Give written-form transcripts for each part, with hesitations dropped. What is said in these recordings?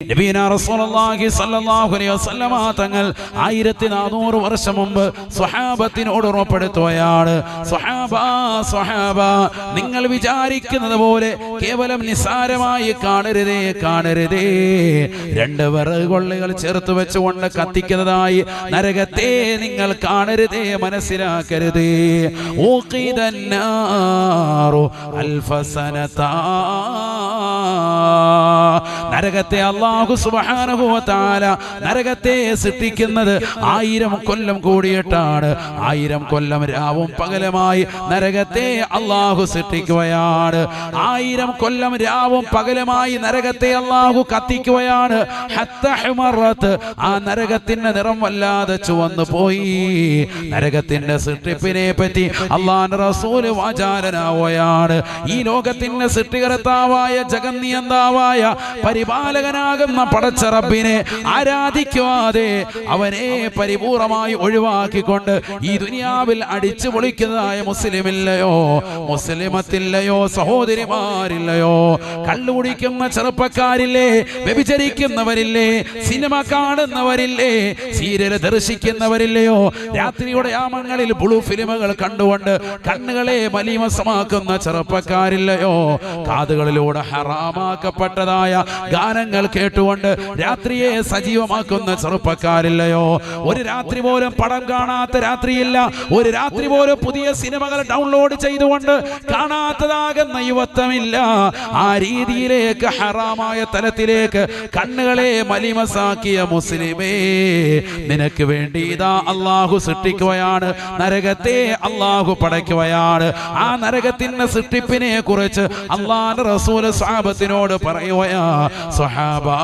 നബിയനാ റസൂലുള്ളാഹി സ്വല്ലല്ലാഹു അലൈഹി വസല്ലമ തങ്ങൾ 1400 വർഷം മുമ്പ് സ്വഹാബത്തിനോട് ഉറപ്പെടുത്തുകയാണ്, സ്വഹാബ നിങ്ങൾ വിചാരിക്കുന്നത് പോലെ കേവലം നിസാരമായി കാണരുതേ. 2 വിറകുകൊള്ളികൾ ചേർത്ത് വെച്ചുകൊണ്ട് കത്തിക്കുന്നതായി നരകത്തെ നിങ്ങൾ കാണരുതേ, മനസ്സിലാക്കരുതേ. നരകത്തെ അല്ലാഹു സുബ്ഹാനഹു വ തആല നരകത്തെ സൃഷ്ടിക്കുന്നത് 1000 കൊല്ലം കൂടിയിട്ടാണ്. 1000 കൊല്ലം രാവും പകലുമായി നരകത്തെ അല്ലാഹു സൃഷ്ടിക്കുകയാണ്. 1000 കൊല്ലം രാവും പകലുമായി നരകത്തെ അല്ലാഹു കത്തിക്കുകയാണ്. ഹത്താ ഹുമറത്ത്, ആ നരകത്തിന്റെ നിറം വല്ലാതെ ചുവന്നു പോയി. നരകത്തിന്റെ സൃഷ്ടിപ്പിനെ പറ്റി അല്ലാഹുവിന്റെ റസൂൽ വാചാലനാവുകയാണ്. ഈ ലോകത്തിന്റെ സൃഷ്ടികർത്താവായ ജഗന്നിയന്താവായ പരിപാലകനാകുന്ന പടച്ച റബ്ബിനെ ആരാധിക്കാതെ അവനെ പരിപൂർണമായി ഒഴിവാക്കിക്കൊണ്ട് ഈ ദുനിയാവിൽ അടിച്ചു പൊളിക്കുന്നതായ മുസ്ലിമില്ലയോ, മുസ്ലിമത്തില്ലയോ, സഹോദരിമാരില്ലയോ? കള്ളുകുടിക്കുന്ന ചെറുപ്പക്കാരില്ലേ, വ്യഭിചരിക്കുന്നവരില്ലേ, സിനിമ കാണുന്നവരില്ലേ, സീരിയൽ ദർശിക്കുന്നവരില്ലയോ? രാത്രിയുടെ യാമങ്ങളിൽ ബ്ലൂ ഫിലിമുകൾ കണ്ടുകൊണ്ട് കണ്ണുകളെ മലീമസമാക്കുന്ന ചെറുപ്പക്കാരില്ലയോ? കാതുകളിലൂടെ ഹറാമാക്കപ്പെട്ടതായ ഗാനങ്ങൾ കേട്ടുകൊണ്ട് രാത്രിയെ സജീവമാക്കുന്ന ചെറുപ്പക്കാരില്ലയോ? ഒരു രാത്രി പോലും പടം കാണാത്ത രാത്രിയില്ല. ഒരു രാത്രി പോലും പുതിയ സിനിമകൾ ഡൗൺലോഡ് ചെയ്തുകൊണ്ട് കാണാത്തതാകുന്ന യുവത്വമില്ല. ആ രീതിയിലേക്ക് ഹറാമായ തലത്തിലേക്ക് കണ്ണുകളെ മലിമസാക്കിയ മുസ്ലിമേ, നിനക്ക് വേണ്ടി ഇതാ അല്ലാഹു സൃഷ്ടിക്കുകയാണ്, നരകത്തെ അല്ലാഹു പടയ്ക്കുകയാണ്. ആ നരകത്തിന്റെ സൃഷ്ടിപ്പിനെ കുറിച്ച് അല്ലാഹുവിന്റെ റസൂൽ സ്വഹാബത്തിനോട് പറയുകയാ, സ്വഹാബാ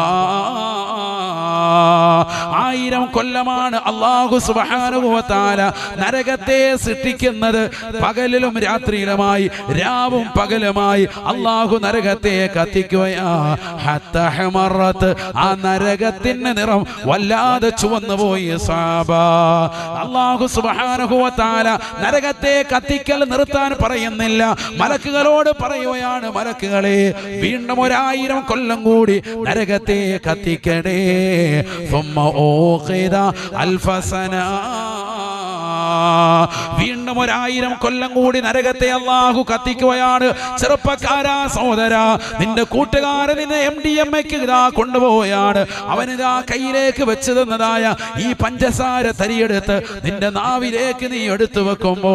1000 കൊല്ലമാണ് അല്ലാഹു സുബ്ഹാനഹു വ തആല നരകത്തെ സൃഷ്ടിക്കുന്നത്. പകലിലും രാത്രിയിലുമായി, രാവും പകലുമായി അല്ലാഹു നരകത്തെ കത്തിക്കുകയാ. ഹത്താ ഹുമറത്ത്, ആ നരകത്തിന്റെ നിറം വല്ലാതെ ചുവന്നു പോയി. സ്വഹാബാ, അല്ലാഹു സുബ്ഹാനഹു വ തആല നരകത്തെ കത്തിക്കൽ നിർത്താൻ പറയുന്നില്ല, മലക്കുകളോട് പറയുകയാണ്, മലക്കുകളെ വീണ്ടും 1000 കൊല്ലം കൂടി നരകത്തെ കത്തിക്കണേ. വീണ്ടും 1000 കൊല്ലം കൂടി നരകത്തെ അല്ലാഹു കത്തിക്കുകയാണ്. ചെറുപ്പക്കാരാ, സഹോദരാ, നിന്റെ കൂട്ടുകാരൻ നിന്നെ MDMAക്ക് ഇതാ കൊണ്ടുപോവുകയാണ്. അവനിതാ കയ്യിലേക്ക് വെച്ച് തന്നതായ ഈ പഞ്ചസാര തരിയെടുത്ത് നിന്റെ നാവിലേക്ക് നീ എടുത്തു വെക്കുമ്പോ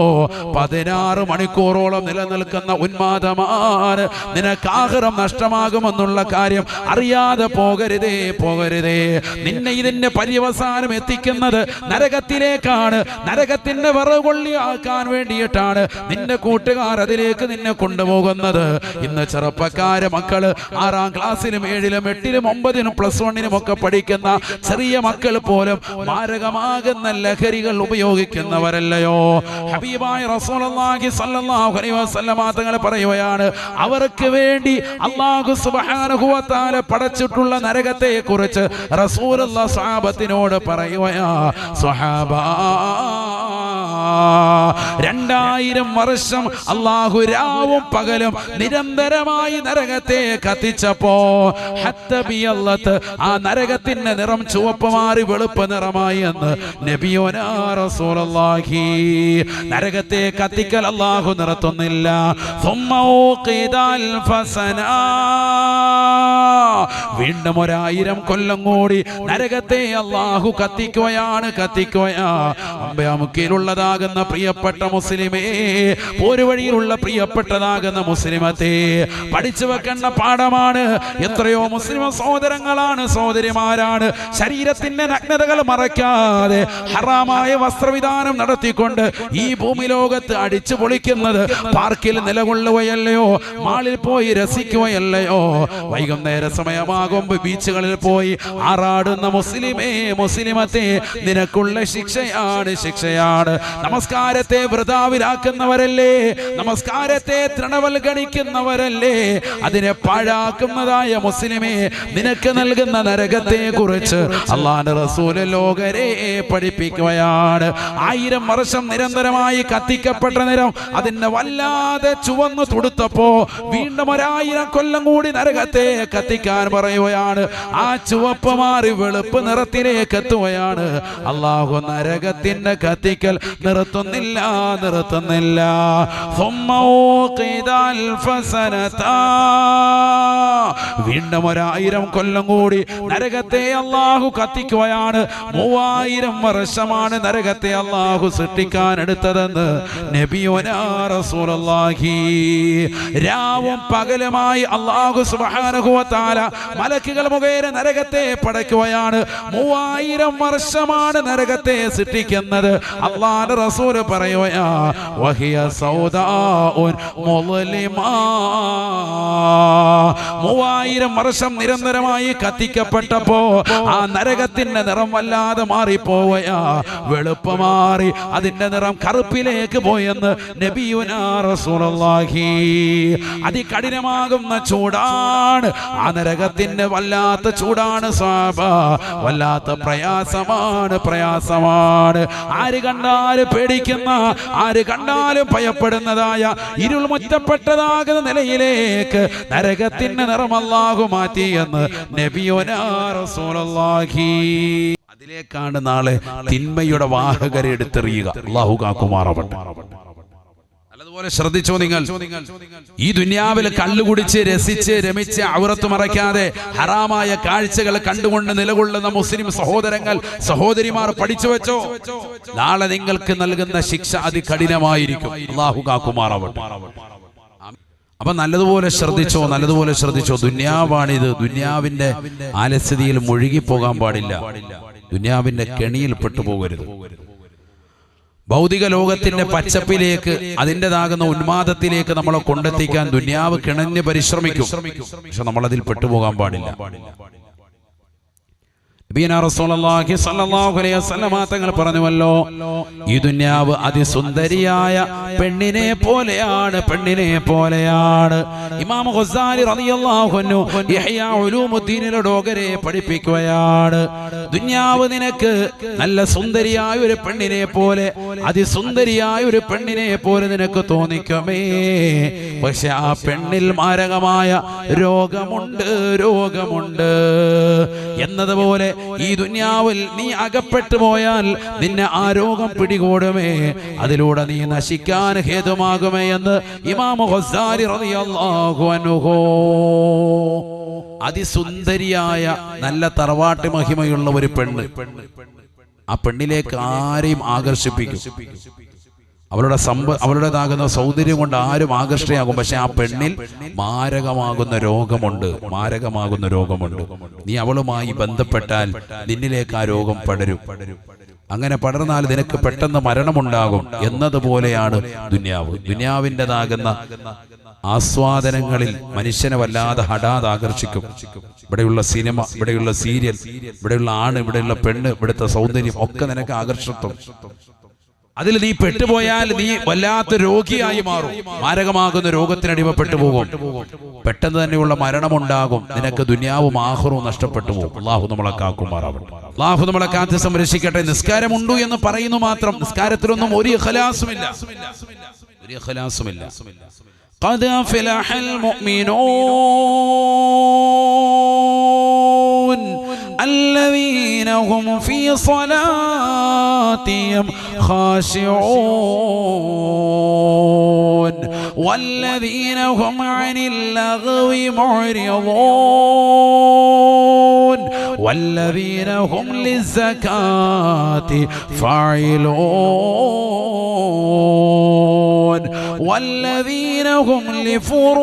16 മണിക്കൂറോളം നിലനിൽക്കുന്ന ഉന്മാദമാണ്. നിനക്ക് ആഖിറം നഷ്ടമാകുമെന്നുള്ള കാര്യം അറിയാതെ പോകരുതേ. നിന്നെ ഇതിന്റെ പര്യവസാനം എത്തിക്കുന്നത് നരകത്തിലേക്കാണ്. നരകത്തിന്റെ വിറകൊള്ളി ആക്കാൻ വേണ്ടിയിട്ടാണ് നിന്റെ കൂട്ടുകാർ അതിലേക്ക് നിന്നെ കൊണ്ടുപോകുന്നത്. ഇന്ന് ചെറുപ്പക്കാരെ മക്കള് 6ാം ക്ലാസ്സിലും 7ലും 8ലും 9നും +1നും ഒക്കെ പഠിക്കുന്ന ചെറിയ മക്കൾ പോലും മാരകമാകുന്ന ലഹരികൾ ഉപയോഗിക്കുന്നവരല്ലയോ? ഹബീബായ റസൂലുള്ളാഹി സ്വല്ലല്ലാഹു അലൈഹി വസല്ലമ തങ്ങൾ പറയുകയാണ്, അവർക്ക് വേണ്ടി അല്ലാഹു സുബ്ഹാനഹു വ തആല പടച്ചിട്ടുള്ള നരകത്തെ കുറിച്ച് റസൂലുള്ളാഹി സ്വഹാബത്തിനോട് പറയുകയാ, സ്വഹാബാ 2000 വർഷം അല്ലാഹു രാവും പകലും നിരന്തരമായി നരകത്തെ കത്തിച്ചപ്പോ ഹത്തബിയല്ലത്ത്, ആ നരകത്തിന്റെ നിറം ചുവപ്പ് മാറി വെളുപ്പ് നിറമായി എന്ന് നബിയോനാ റസൂലുള്ളാഹി. നരകത്തെ കത്തിക്കൽ അല്ലാഹു നിർത്തുന്നില്ല. വീണ്ടും 1000 കൊല്ലം കൂടി നരകത്തെ അല്ലാഹു കത്തിക്കുകയാണ്. അമ്പയാമുക്കിലുള്ളതാകുന്ന പ്രിയപ്പെട്ട മുസ്ലിമേ, പോരുവഴിയിലുള്ള പ്രിയപ്പെട്ടതാകുന്ന മുസ്ലിമത്തെ, പഠിച്ചു വെക്കേണ്ട പാഠമാണ്. എത്രയോ മുസ്ലിം സഹോദരങ്ങളാണ്, സഹോദരിമാരാണ് ശരീരത്തിന്റെ നഗ്നതകൾ മറയ്ക്കാതെ ഹറാമായ വസ്ത്രവിധാനം നടത്തിക്കൊണ്ട് ഈ ഭൂമി ലോകത്ത് അടിച്ചു പൊളിക്കുന്നത്. പാർക്കിൽ നിലകൊള്ളുകയല്ലയോ, മാളിൽ പോയി രസിക്കുകയല്ലയോ, വൈകുന്നേര സമയമാകുമ്പോൾ ബീച്ചുകളിൽ പോയി ആറാടുന്ന മുസ്ലിമേ, മുസ്ലിമത്തെ, നിനക്കുള്ള ശിക്ഷയാണ്. നമസ്കാരത്തെ വൃഥാവിലാക്കുന്നവരല്ലേ, നമസ്കാരത്തെ തൃണവൽഗണിക്കുന്നവരല്ലേ, അതിനെ പാഴാക്കുന്നതായ മുസ്ലിമേ, നിനക്ക് നൽകുന്ന നരകത്തെ കുറിച്ച് അല്ലാഹുവിന്റെ റസൂൽ ലോകരെ പഠിപ്പിക്കുകയാണ്. 1000 വർഷം നിരന്തരമായി കത്തിക്കപ്പെട്ട നിരം അതിനെ വല്ലാതെ ചുവന്നു തുടുത്തപ്പോ വീണ്ടും 1000 കൊല്ലം കൂടി നരകത്തെ കത്തിക്കാൻ കത്തിക്കാൻ പറയുകയാണ്. ആ ചുവപ്പ് മാറി വെളുപ്പ് നിറത്തിലേക്ക് എത്തുകയാണ്. അല്ലാഹു നരകത്തിന്റെ കത്തിക്കൽ നിർത്തുന്നില്ല. വീണ്ടും 1000 കൊല്ലം കൂടി നരകത്തെ അല്ലാഹു കത്തിക്കുകയാണ്. 3000 വർഷമാണ് നരകത്തെ അല്ലാഹു സൃഷ്ടിക്കാൻ എടുത്തതെന്ന് നബിയുനാ റസൂലുള്ളാഹി. രാവും പകലുമായി അല്ലാഹു സുബ്ഹാനഹു വ തആല മലക്കുകൾ മുഖേന നരകത്തെ പടയ്ക്കുകയാണ്. 3000 വർഷമാണ് നരകത്തെ സൃഷ്ടിക്കുന്നത്. അല്ലാഹുവിന്റെ റസൂൽ പറയുകയാ, വഹിയ സൗദാഉൻ മുളിമാ. 3000 വർഷം നിരന്തരമായി കത്തിക്കപ്പെട്ടപ്പോ ആ നരകത്തിന്റെ നിറം വല്ലാതെ മാറിപ്പോവുകയാ. വെളുപ്പ് മാറി അതിന്റെ നിറം കറുപ്പിലേക്ക് പോയെന്ന് നബിയുനാ റസൂലുള്ളാഹി. അതികഠിനമാകുന്ന ചൂടാണ് ആ നരകത്തിന്റെ. വല്ലാത്ത ചൂടാണ് സ്വഹാബ, വല്ലാത്ത പ്രയാസമാണ്. ആര് കണ്ടാലും പേടിക്കുന്ന, ആര് കണ്ടാലും ഭയപ്പെടുന്നതായ ഇരുൾ മുറ്റപ്പെട്ടതാകുന്ന നിലയിലേക്ക് നരകത്തിന്റെ നിറം അല്ലാഹു മാറ്റി എന്ന് നബിയുനാ റസൂലുള്ളാഹി. അതിലേക്കാണ് നാളെ തിന്മയുടെ വാഹകരെ എടുത്തെറിയുക. അല്ലാഹു കാക്കുമാറാവട്ടെ. അതുപോലെ ശ്രദ്ധിച്ചോ നിങ്ങൾ, ഈ ദുനിയാവിൽ കള്ളുകുടിച്ച് രസിച്ച് രമിച്ച് ഔറത്ത് മറയ്ക്കാതെ ഹറാമായ കാഴ്ചകൾ കണ്ടുകൊണ്ട് നിലകൊള്ളുന്ന മുസ്ലിം സഹോദരങ്ങൾ സഹോദരിമാർ പഠിച്ചു വെച്ചോ, നാളെ നിങ്ങൾക്ക് നൽകുന്ന ശിക്ഷ അതികഠിനമായിരിക്കും. അല്ലാഹു കാക്കുമാറാവട്ടെ. അപ്പൊ നല്ലതുപോലെ ശ്രദ്ധിച്ചോ. ദുനിയാവാണിത്. ദുനിയാവിന്റെ ആലസ്യതയിൽ മുഴുകിപ്പോകാൻ പാടില്ല. ദുനിയാവിന്റെ കെണിയിൽ പെട്ടുപോകരുത്. ഭൗതിക ലോകത്തിന്റെ പച്ചപ്പിലേക്ക്, അതിൻ്റെതാകുന്ന ഉന്മാദത്തിലേക്ക് നമ്മളെ കൊണ്ടെത്തിക്കാൻ ദുനിയാവ് കിണഞ്ഞ് പരിശ്രമിക്കും. പക്ഷെ നമ്മളതിൽ പെട്ടുപോകാൻ പാടില്ല. റസൂലുള്ളാഹി സ്വല്ലല്ലാഹു അലൈഹി വസല്ലം തങ്ങൾ പറഞ്ഞുവല്ലോ, ഈ ദുനിയാവ് അതിസുന്ദരിയായ പെണ്ണിനെ പോലെയാണ്. ഇമാം ഗസാലി റളിയല്ലാഹു അൻഹു ഇഹ്യാ ഉലൂമുദ്ദീനിലെ ഡോഗരെ പഠിപ്പിക്കുകയാണ്. ദുനിയാവ് നിനക്ക് നല്ല സുന്ദരിയായ ഒരു പെണ്ണിനെ പോലെ, അതിസുന്ദരിയായ ഒരു പെണ്ണിനെ പോലെ നിനക്ക് തോന്നിക്കുമേ. പക്ഷെ ആ പെണ്ണിൽ മാരകമായ രോഗമുണ്ട് എന്നതുപോലെ ഈ ദുനിയാവിൽ നീ അകപ്പെട്ടു പോയാൽ നിന്നെ ആ രോഗം പിടികൂടുമേ. അതിലൂടെ നീ നശിക്കാൻ ഹേതുമാകുമേ എന്ന് ഇമാം ഗസാലി റളിയല്ലാഹു അൻഹു. അതിസുന്ദരിയായ നല്ല തറവാട്ട് മഹിമയുള്ള ഒരു പെണ്ണ്, ആ പെണ്ണിലേക്ക് ആരെയും ആകർഷിപ്പിക്കും. അവളുടേതാകുന്ന സൗന്ദര്യം കൊണ്ട് ആരും ആകർഷണയാകും. പക്ഷെ ആ പെണ്ണിൽ മാരകമാകുന്ന രോഗമുണ്ട്. നീ അവളുമായി ബന്ധപ്പെട്ടാൽ നിന്നിലേക്ക് ആ രോഗം പടരും. അങ്ങനെ പടർന്നാൽ നിനക്ക് പെട്ടെന്ന് മരണമുണ്ടാകും എന്നതുപോലെയാണ് ദുനിയാവ്. ദുനിയാവിൻ്റെതാകുന്ന ആസ്വാദനങ്ങളിൽ മനുഷ്യനെ വല്ലാതെ ഹഠാത് ആകർഷിക്കും. ഇവിടെയുള്ള സിനിമ, ഇവിടെയുള്ള സീരിയൽ, ഇവിടെയുള്ള ആണ്, ഇവിടെയുള്ള പെണ്ണ്, ഇവിടുത്തെ സൗന്ദര്യം ഒക്കെ നിനക്ക് ആകർഷിക്കും. അതിൽ നീ പെട്ടുപോയാൽ നീ വല്ലാത്ത രോഗിയായി മാറും. മാരകമാകുന്ന രോഗത്തിനടിമപ്പെട്ടു പോകും. പെട്ടെന്ന് തന്നെയുള്ള മരണമുണ്ടാകും. നിനക്ക് ദുനിയാവും ആഖിറവും നഷ്ടപ്പെട്ടു പോകും. അല്ലാഹു നമ്മളെ കാക്കുമാറാവട്ടെ. അല്ലാഹു നമ്മളെ കാത്ത് സംരക്ഷിക്കട്ടെ. നിസ്കാരമുണ്ടു എന്ന് പറയുന്നു മാത്രം. നിസ്കാരത്തിലൊന്നും ഒരു ഇഖ്ലാസുമില്ല. ഖദ് അഫ്ലഹൽ മുഅ്മിനൂൻ الذين هم في صلاتهم خاشعون والذين هم عن اللغو معرضون والذين هم للزكاة فاعلون والذين هم لفروجهم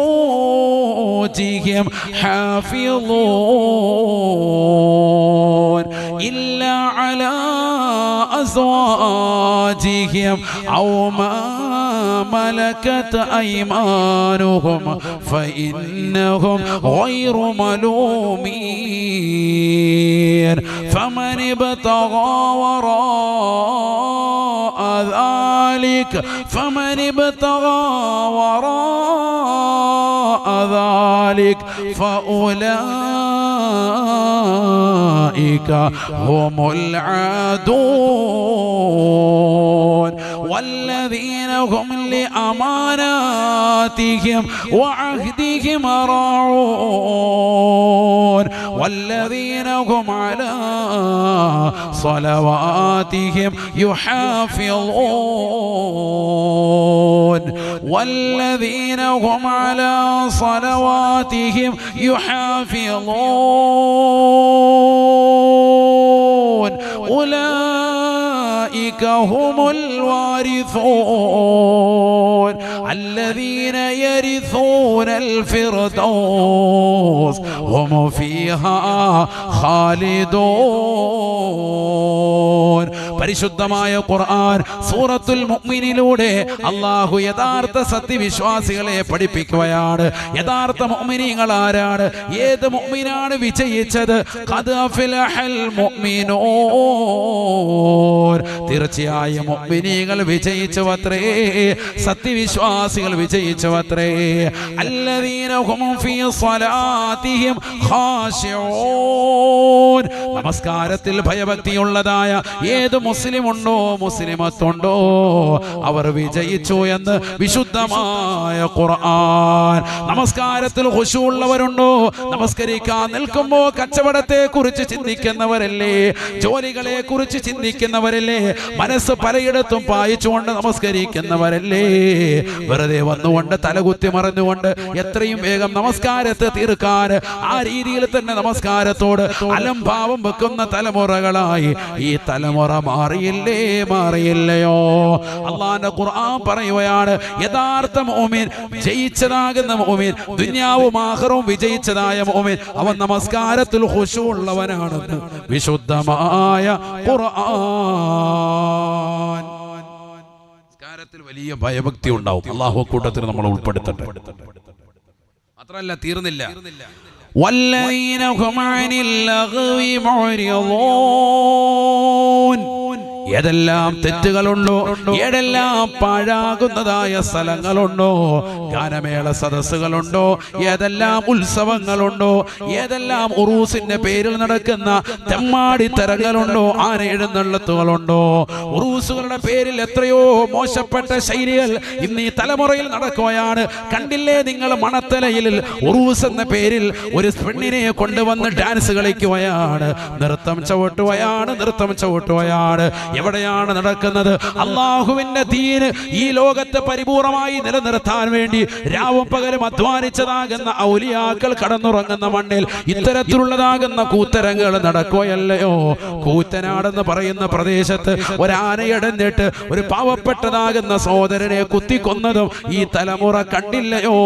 حافظون إلا على أزواجهم أو ما ملكت أيمانهم فإنهم غير ملومين فمن ابتغى وراء ذلك فأولئك هم العادون والذين هم لأماناتهم وعهدهم راعون والذين هم على صلواتهم يحافظون والذين هم على صلواتهم يحافظون أولئك هم الوارثون الذين يرثون الفردوس هم فيها خالدون. പരിശുദ്ധമായ ഖുർആൻ സൂറത്തുൽ മുഅ്മിനിലൂടെ അല്ലാഹു യഥാർത്ഥ സത്യവിശ്വാസികളെ പഠിപ്പിക്കുകയാണ്. യഥാർത്ഥ മുഅ്മിനീങ്ങൾ ആരാണ്? ഏത് മുഅ്മിനാണ് വിജയിച്ചത്? ഖദ് അഫ്ലഹൽ മുഅ്മിനൂൻ, തീർച്ചയായും മുഅ്മിനീങ്ങൾ വിജയിച്ചുവത്രേ, സത്യവിശ്വാസികൾ വിജയിച്ചുവത്രേ. അല്ലദീന ഹും ഫീ സ്വലാത്തിഹിം ഖാശിഊൻ, നമസ്കാരത്തിൽ ഭയഭക്തിയുള്ളതായ ഏത് മുസ്ലിമുണ്ടോ മുസ്ലിമത്തുണ്ടോ അവർ വിജയിച്ചു എന്ന് വിശുദ്ധമായ ഖുർആൻ. നമസ്കാരത്തിൽ ഖുശൂഉള്ളവരുണ്ടോ? നമസ്കരിക്കാൻ നിൽക്കുമ്പോൾ കച്ചവടത്തെ കുറിച്ച് ചിന്തിക്കുന്നവരല്ലേ, ജോലികളെ കുറിച്ച് ചിന്തിക്കുന്നവരല്ലേ, മനസ്സ് പലയിടത്തും പായിച്ചുകൊണ്ട് നമസ്കരിക്കുന്നവരല്ലേ, വെറുതെ വന്നുകൊണ്ട് തലകുത്തി മറിഞ്ഞുകൊണ്ട് എത്രയും വേഗം നമസ്കാരത്തെ തീർക്കാൻ ആ രീതിയിൽ തന്നെ നമസ്കാരത്തോട് അലംഭാവം വെക്കുന്ന തലമുറകളായി ഈ തലമുറ മാറിയില്ലയോ? അല്ലാഹുവിന്റെ ഖുർആൻ പറയുകയാണ്, യഥാർത്ഥ മുഅ്മിൻ, ജയിച്ചതാകുന്ന മുഅ്മിൻ, ദുനിയാവും ആഖിറവും വിജയിച്ചതായ മുഅ്മിൻ, അവൻ നമസ്കാരത്തിൽ ഖുശൂഉള്ളവനാണെന്ന് വിശുദ്ധമായ ഖുർആൻ. നമസ്കാരത്തിൽ വലിയ ഭയഭക്തി ഉണ്ടാവും. അല്ലാഹു കൂട്ടത്തിൽ നമ്മൾ ഉൾപ്പെടുത്തട്ടെ. മാത്രമല്ല, തീർന്നില്ല. والذين هم عن اللغو معرضون, ഏതെല്ലാം തെറ്റുകളുണ്ടോ, ഏതെല്ലാം പാഴാകുന്നതായ സ്ഥലങ്ങളുണ്ടോ, ഗാനമേള സദസ്സുകളുണ്ടോ, ഏതെല്ലാം ഉത്സവങ്ങളുണ്ടോ, ഏതെല്ലാം ഉറൂസിന്റെ പേരിൽ നടക്കുന്ന തെമ്മാടിത്തരങ്ങളുണ്ടോ, ആന എഴുന്നള്ളത്തുകളുണ്ടോ, ഉറൂസുകളുടെ പേരിൽ എത്രയോ മോശപ്പെട്ട ശൈലികൾ ഇന്ന് ഈ തലമുറയിൽ നടക്കുകയാണ്. കണ്ടില്ലേ നിങ്ങൾ? മണത്തലയിൽ ഉറൂസ് എന്ന പേരിൽ ഒരു പെണ്ണിനെ കൊണ്ടുവന്ന് ഡാൻസ് കളിക്കുകയാണ്, നൃത്തം ചവിട്ടുകയാണ്. എവിടെയാണ് നടക്കുന്നത്? അള്ളാഹുവിന്റെ ദീന് ഈ ലോകത്തെ പരിപൂർണമായി നിലനിർത്താൻ വേണ്ടി രാവും പകലും അധ്വാനിച്ചതാകുന്ന ഔലിയാക്കൾ കടന്നുറങ്ങുന്ന മണ്ണിൽ ഇത്തരത്തിലുള്ളതാകുന്ന കൂത്തരങ്ങൾ നടക്കുകയല്ലയോ? കൂത്തനാടെന്ന് പറയുന്ന പ്രദേശത്ത് ഒരാനയടഞ്ഞിട്ട് ഒരു പാവപ്പെട്ടതാകുന്ന സഹോദരനെ കുത്തിക്കൊന്നതും ഈ തലമുറ കണ്ടില്ലയോ?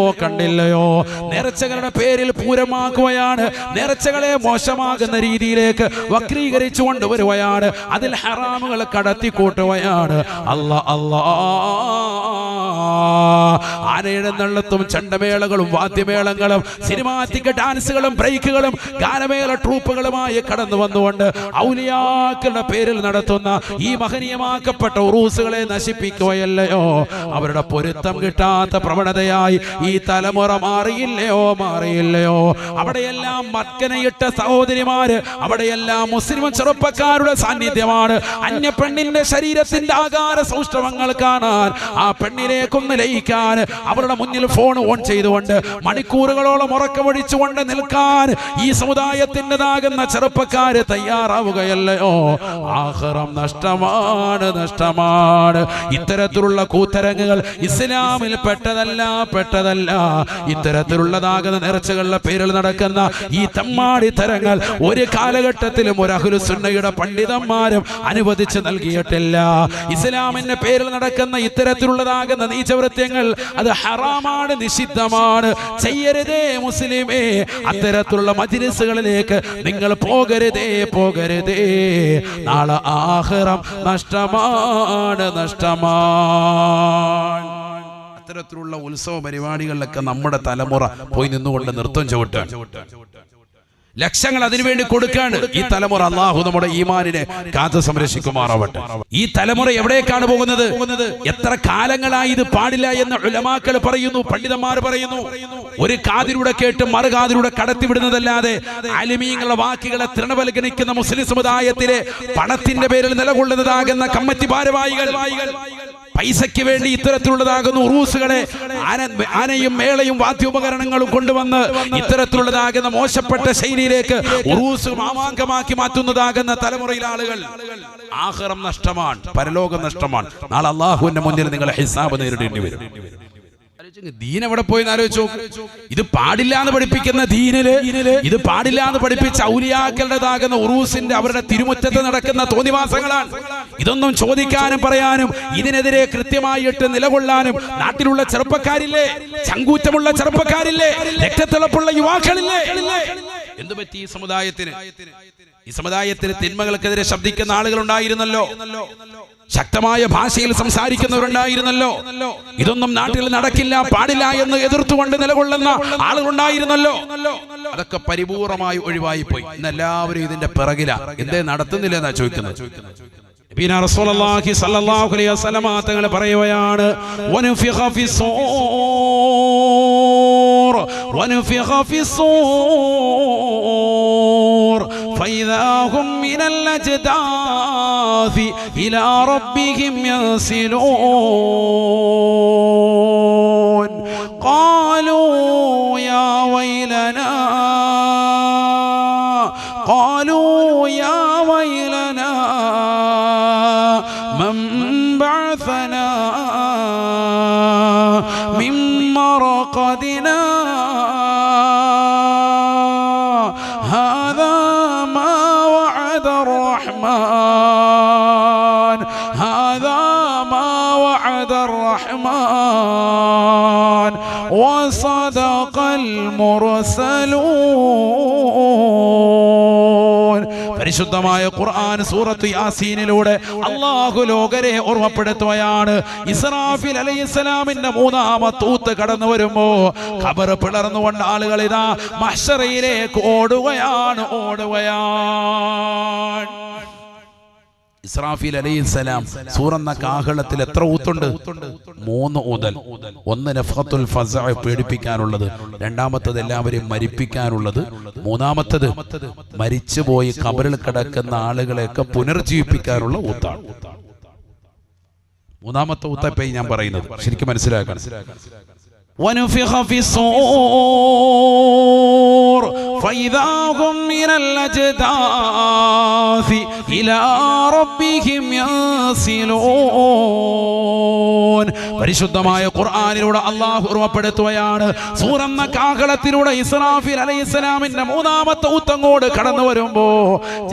നേർച്ചകളുടെ പേരിൽ പൂരമാക്കുകയാണ്, നേർച്ചകളെ മോശമാകുന്ന രീതിയിലേക്ക് വക്രീകരിച്ചു കൊണ്ടുവരുകയാണ്, അതിൽ ഹറാമുകൾ കടത്തിക്കൂട്ടുകയാണ്. ആനയെഴുന്നള്ളത്തും ചെണ്ടമേളകളും വാദ്യമേളങ്ങളും സിനിമാറ്റിക് ഡാൻസുകളും ബ്രേക്കുകളും ഗാനമേള ട്രൂപ്പുകളുമായി കടന്നു വന്നുകൊണ്ട് ഔലിയാക്കളുടെ പേരിൽ നടത്തുന്ന ഈ മഹനീയമാക്കപ്പെട്ട ഉറൂസുകളെ നശിപ്പിക്കുകയല്ലയോ? അവരുടെ പൊരുത്തം കിട്ടാത്ത പ്രവണതയായി ഈ തലമുറ മാറിയില്ലയോ? അവിടെയെല്ലാം മക്കനയിട്ട സഹോദരിമാര്, അവിടെയെല്ലാം മുസ്ലിം ചെറുപ്പക്കാരുടെ സാന്നിധ്യമാണ്. അന്യ പെണ്ണിന്റെ ശരീരത്തിന്റെ ആകാര സൗഷ്ഠവങ്ങൾ കാണാൻ, ആ പെണ്ണിലേക്കൊന്ന് ലയിക്കാൻ, അവരുടെ മുന്നിൽ ഫോൺ ഓൺ ചെയ്തുകൊണ്ട് മണിക്കൂറുകളോളം ഉറക്കമൊഴിച്ചുകൊണ്ട് നിൽക്കാൻ ഈ സമുദായത്തിൻ്റെതാകുന്ന ചെറുപ്പക്കാര് തയ്യാറാവുകയല്ലയോ? ആഖിറം നഷ്ടമാണ്. ഇത്തരത്തിലുള്ള കൂത്തരങ്ങുകൾ ഇസ്ലാമിൽ പെട്ടതല്ല. ഇത്തരത്തിലുള്ളതാകുന്ന നേർച്ചകളുടെ പേരിൽ നടക്കുന്ന ഈ തമ്മാടിത്തരങ്ങൾ ഒരു കാലഘട്ടത്തിലും ഒരു അഹ്ലുസുന്നയുടെ പണ്ഡിതന്മാരും അനുവദിച്ചു നൽകിയിട്ടില്ല. ഇസ്ലാമിന്റെ പേരിൽ നടക്കുന്ന ഇത്തരത്തിലുള്ളതാകുന്ന നീചവൃത്യങ്ങൾ അത് ഹറാമാണ്, നിഷിദ്ധമാണ്. ചെയ്യരുതേ മുസ്ലിമേ. അത്തരത്തിലുള്ള മജ്‌ലിസുകളിലേക്ക് നിങ്ങൾ പോകരുതേ. നാളെ ആഖിറം നഷ്ടമാണ്. അത്തരത്തിലുള്ള ഉത്സവ പരിപാടികളിലൊക്കെ നമ്മുടെ തലമുറ പോയി നിന്നുകൊണ്ട് നൃത്തം ചവിട്ടാൻ ലക്ഷങ്ങൾ അതിനുവേണ്ടി കൊടുക്കാണ് ഈ തലമുറ. അല്ലാഹു നമ്മുടെ ഈമാനിനെ കാത്തു സംരക്ഷിക്കുമാറാവട്ടെ. ഈ തലമുറ എവിടേക്കാണ് പോകുന്നത്? എത്ര കാലങ്ങളായി ഇത് പാടില്ല എന്ന് ഉലമാക്കൾ പറയുന്നു, പണ്ഡിതന്മാർ പറയുന്നു. ഒരു കാതിലൂടെ കേട്ട് മറുകാതിലൂടെ കടത്തിവിടുന്നതല്ലാതെ ആലിമീങ്ങളുടെ വാക്കുകളെ തൃണവൽഗണിക്കുന്ന മുസ്ലിം സമുദായത്തിലെ പണത്തിന്റെ പേരിൽ നിലകൊള്ളുന്നതാകുന്ന കമ്മിറ്റി ഭാരവാഹികൾ പൈസയ്ക്ക് വേണ്ടി ഇത്തരത്തിലുള്ളതാകുന്ന ഉറൂസുകളെ ആനയും മേളയും വാദ്യോപകരണങ്ങളും കൊണ്ടുവന്ന് ഇത്തരത്തിലുള്ളതാകുന്ന മോശപ്പെട്ട ശൈലിയിലേക്ക് ഉറൂസ് മാമാങ്കമാക്കി മാറ്റുന്നതാകുന്ന തലമുറയിലെ ആളുകൾ ആഖിറം നഷ്ടമാണ്, പരലോകം നഷ്ടമാണ്. നാളെ അല്ലാഹുവിന്റെ മുന്നിൽ നിങ്ങൾ ഹിസാബ് നേരിടേണ്ടി വരും. ദീൻ എവിടെ പോയി ആലോചിച്ചു. ഇത് പാടില്ല എന്ന് പഠിപ്പിക്കുന്ന ദീനില്, ഇത് പാടില്ല എന്ന് പഠിപ്പിച്ച ഔലിയാക്കളുടേതാകുന്ന ഉറൂസിന്റെ അവരുടെ തിരുമുറ്റത്ത് നടക്കുന്ന തോന്നിവാസങ്ങളാണ്. ഇതൊന്നും ചോദിക്കാനും പറയാനും ഇതിനെതിരെ കൃത്യമായിട്ട് നിലകൊള്ളാനും നാട്ടിലുള്ള ചെറുപ്പക്കാരില്ലേ, ചങ്കൂറ്റമുള്ള ചെറുപ്പക്കാരില്ലേ, രക്തത്തിളപ്പുള്ള യുവാക്കളില്ലേ? എന്തു പറ്റി ഈ സമുദായത്തിന്? ഈ സമുദായത്തിന് തിന്മകൾക്കെതിരെ ശബ്ദിക്കുന്ന ആളുകൾ ഉണ്ടായിരുന്നല്ലോ, ശക്തമായ ഭാഷയിൽ സംസാരിക്കുന്നവരുണ്ടായിരുന്നല്ലോ. ഇതൊന്നും നാട്ടിൽ നടക്കില്ല, പാടില്ല എന്ന് എതിർത്തുകൊണ്ട് നിലകൊള്ളുന്ന ആളുകളുണ്ടായിരുന്നല്ലോ. അതൊക്കെ പരിപൂർണമായി ഒഴിവായി പോയി. ഇന്ന് എല്ലാവരും ഇതിന്റെ പിറകില. എന്തേ നടത്തുന്നില്ല എന്നാ ചോദിക്കുന്നത്. റസൂലുള്ളാഹി സ്വല്ലല്ലാഹു അലൈഹി വസല്ലം തങ്ങൾ പറയുകയാണ്, വനുഫിഖ ഫിസ്സൂർ വനുഫിഖ ഫിസ്സൂർ فإذا هم من الأجداث إلى ربهم ينسلون قالوا يا ويلنا من بعثنا من مرقدنا هذا ما وعد الرحمن وصدق المرسلون. പരിശുദ്ധമായ ഖുർആൻ സൂറത്ത് യാസീനിലൂടെ അല്ലാഹു ലോകരെ ഓർമ്മപ്പെടുത്തുകയാണ്. ഇസ്രാഫീൽ അലൈഹിസ്സലാമിന്റെ മൂന്നാമത്തെ ഊത്ത് കടന്നു വരുമ്പോ ഖബർ പിളർന്നുകൊണ്ട് ആളുകൾ ഇതാ മഹ്ശറയിലേക്ക് ഓടുകയാണ്. ഇസ്രാഫീൽ അലൈഹിസ്സലാം സൂറന്ന കാഹളത്തിൽ എത്ര ഊത്തുണ്ട്? 3 ഊതൽ. ഒന്ന് നഫ്ഖത്തുൽ ഫസഅ, പേടിപ്പിക്കാനുള്ളത്. രണ്ടാമത്തത് എല്ലാവരെയും മരിപ്പിക്കാനുള്ളത്. മൂന്നാമത്തത് മരിച്ചുപോയി ഖബറിൽ കിടക്കുന്ന ആളുകളെയൊക്കെ പുനർജീവിപ്പിക്കാനുള്ള ഊത്താണ്. മൂന്നാമത്തെ ഊത്തപ്പേ ഞാൻ പറയുന്നത് ശരിക്കും മനസ്സിലാക്കണം. ونفخ في الصور فإذا هم من الأجداث إلى ربهم ينسلون. പരിശുദ്ധമായ ഖുർആനിലൂടെ അല്ലാഹു ഓർമ്മപ്പെടുത്തുകയാണ്. സൂറന്ന കാഹളത്തിലൂടെ ഇസ്രാഫീൽ അലൈഹിസ്സലാമിന്റെ മൂന്നാമത്തെ ഊത്തങ്ങോട് കടന്നു വരുമ്പോ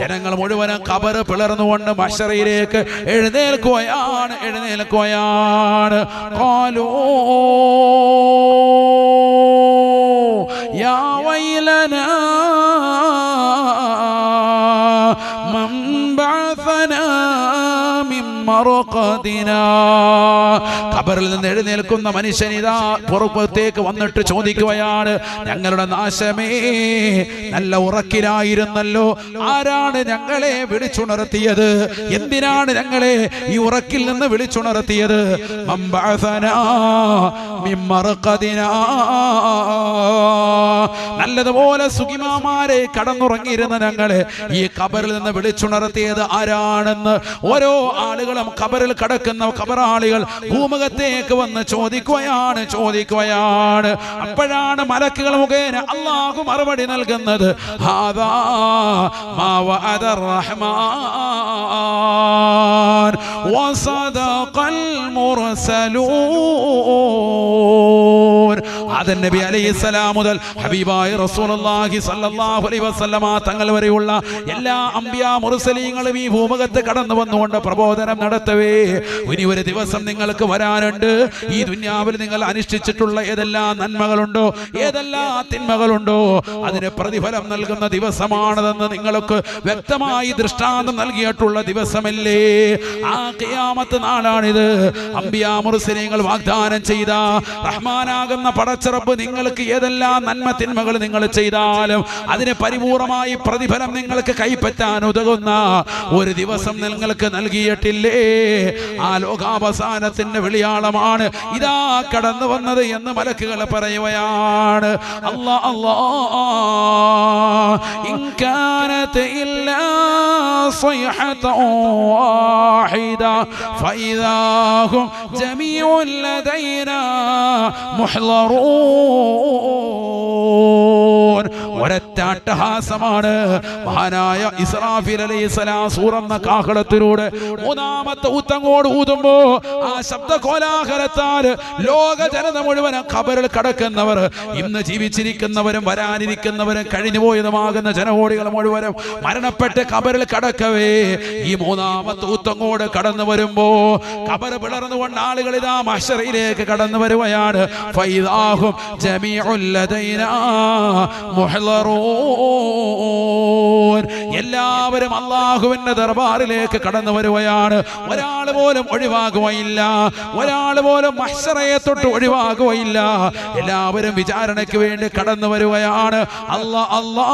ജനങ്ങൾ മുഴുവനും ഖബർ പിളർന്നുകൊണ്ട് മഹ്ശറയിലേക്ക് എഴുന്നേൽക്കുകയാണ്. ഖാലൂ يا ويلنا من بعثنا من مرقدنا. ഖബറിൽ നിന്ന് എഴുന്നേൽക്കുന്ന മനുഷ്യനിതാ പുറത്തേക്ക് വന്നിട്ട് ചോദിക്കുകയാണ്, ഞങ്ങളുടെ നാശമേ, നല്ല ഉറക്കിലായിരുന്നല്ലോ, ആരാണ് ഞങ്ങളെ വിളിച്ചുണർത്തിയത്? എന്തിനാണ് ഞങ്ങളെ ഈ ഉറക്കിൽ നിന്ന് വിളിച്ചുണർത്തിയത്? മൻ ബഅസനാ മിൻ മർഖദിനാ. നല്ലതുപോലെ സുഖിമാമാരെ കടന്നുറങ്ങിയിരുന്ന ഞങ്ങളെ ഈ ഖബറിൽ നിന്ന് വിളിച്ചുണർത്തിയത് ആരാണെന്ന് ഓരോ ആളുകളും ഖബറിൽ കിടക്കുന്ന ഖബറാളികൾ ഭൂമുഖത്തേക്ക് വന്ന് ചോദിക്കുകയാണ്. അപ്പോഴാണ് മലക്കുകൾ മുഖേന അല്ലാഹു മറുപടി നൽകുന്നത്, ഹാദാ മാ വഅദർ റഹ്മാൻ വസദഖൽ മുർസലൂൻ. ആദം നബി അലൈഹിസ്സലാം മുതൽ ഹബീബായ റസൂലുള്ളാഹി സ്വല്ലല്ലാഹു അലൈഹി വസല്ലമ തങ്ങൾ വരെയുള്ള എല്ലാ അംബിയാ മുർസലീങ്ങളും ഈ ഭൂമുഖത്ത് കടന്നു വന്നുകൊണ്ട് പ്രബോധനം നടത്തവേ, ഇനി ഒരു ദിവസം നിങ്ങൾക്ക് വരാനുണ്ട്. ഈ ദുനിയാവിൽ നിങ്ങൾ അനുഷ്ഠിച്ചിട്ടുള്ള ഏതെല്ലാം നന്മകളുണ്ടോ, ഏതെല്ലാം തിന്മകളുണ്ടോ, അതിന് പ്രതിഫലം നൽകുന്ന ദിവസമാണതെന്ന് നിങ്ങൾക്ക് വ്യക്തമായി ദൃഷ്ടാന്തം നൽകിയിട്ടുള്ള ദിവസമല്ലേ? ആ ഖിയാമത്ത് നാളാണിത്. അംബിയാ മുർസലീങ്ങൾ വാഗ്ദാനം ചെയ്ത റഹ്മാനാകുന്ന പടച്ച പടച്ചറബ് നിങ്ങൾക്ക് ഏതെല്ലാം നന്മ തിന്മകൾ നിങ്ങൾ ചെയ്താലും അതിന് പരിപൂർണമായി പ്രതിഫലം നിങ്ങൾക്ക് കൈപ്പറ്റാൻ ഉതകുന്ന ഒരു ദിവസം നിങ്ങൾക്ക് നൽകിയിട്ടില്ലേ? ആ ലോകാവസാനത്തിന്റെ വിളിയാളമാണ് ഇതാ കടന്നു വന്നത് എന്ന് മലക്കുകൾ പറയുകയാണ്. അല്ലാ അല്ലാ ഇൻ കാനത് ഇല്ലാ സയ്ഹതൻ വാഹിദ ഫഇദാ ഹും ജമീഉൻ ലദൈനാ മുഹ്ളറൂൻ. ഒരൊറ്റ അട്ടഹാസമാണ് മഹാനായ ഇസ്രാഫീൽ അലൈഹിസ്സലാം സൂറന്ന കാഹളത്തിലൂടെ മൂന്നാമത്തെ ഊത്തങ്ങോട് ഊതുമ്പോ ആ ശബ്ദ കോലാഹലത്താൽ ലോക ജനത മുഴുവൻ ഖബറിൽ കടക്കുന്നവർ, ഇന്ന് ജീവിച്ചിരിക്കുന്നവരും വരാനിരിക്കുന്നവരും കഴിഞ്ഞുപോയതുമാകുന്ന ജനകോടികൾ മുഴുവനും മരണപ്പെട്ട് ഖബറിൽ കടക്കവേ ഈ മൂന്നാമത്തെ ഊത്തങ്ങോട് കടന്നു വരുമ്പോ ഖബർ പിളർന്നുകൊണ്ട് ആളുകൾ ഇതാ മഹ്ശറിലേക്ക് കടന്നു വരുകയാണ്. ഫൈദാഹും ജമീഉൽ ലദൈനാ മുഹ്ളറൂൻ. എല്ലാവരും അല്ലാഹുവിന്റെ ദർബാറിലേക്ക് കടന്നു വരുകയാണ്. ഒരാൾ പോലും ഒഴിവാകുകയില്ല, ഒരാൾ പോലും മഹ്ശറയെ തൊട്ട് ഒഴിവാകുകയില്ല. എല്ലാവരും വിചാരണയ്ക്ക് വേണ്ടി കടന്നു വരികയാണ്. അല്ലാ അല്ലാ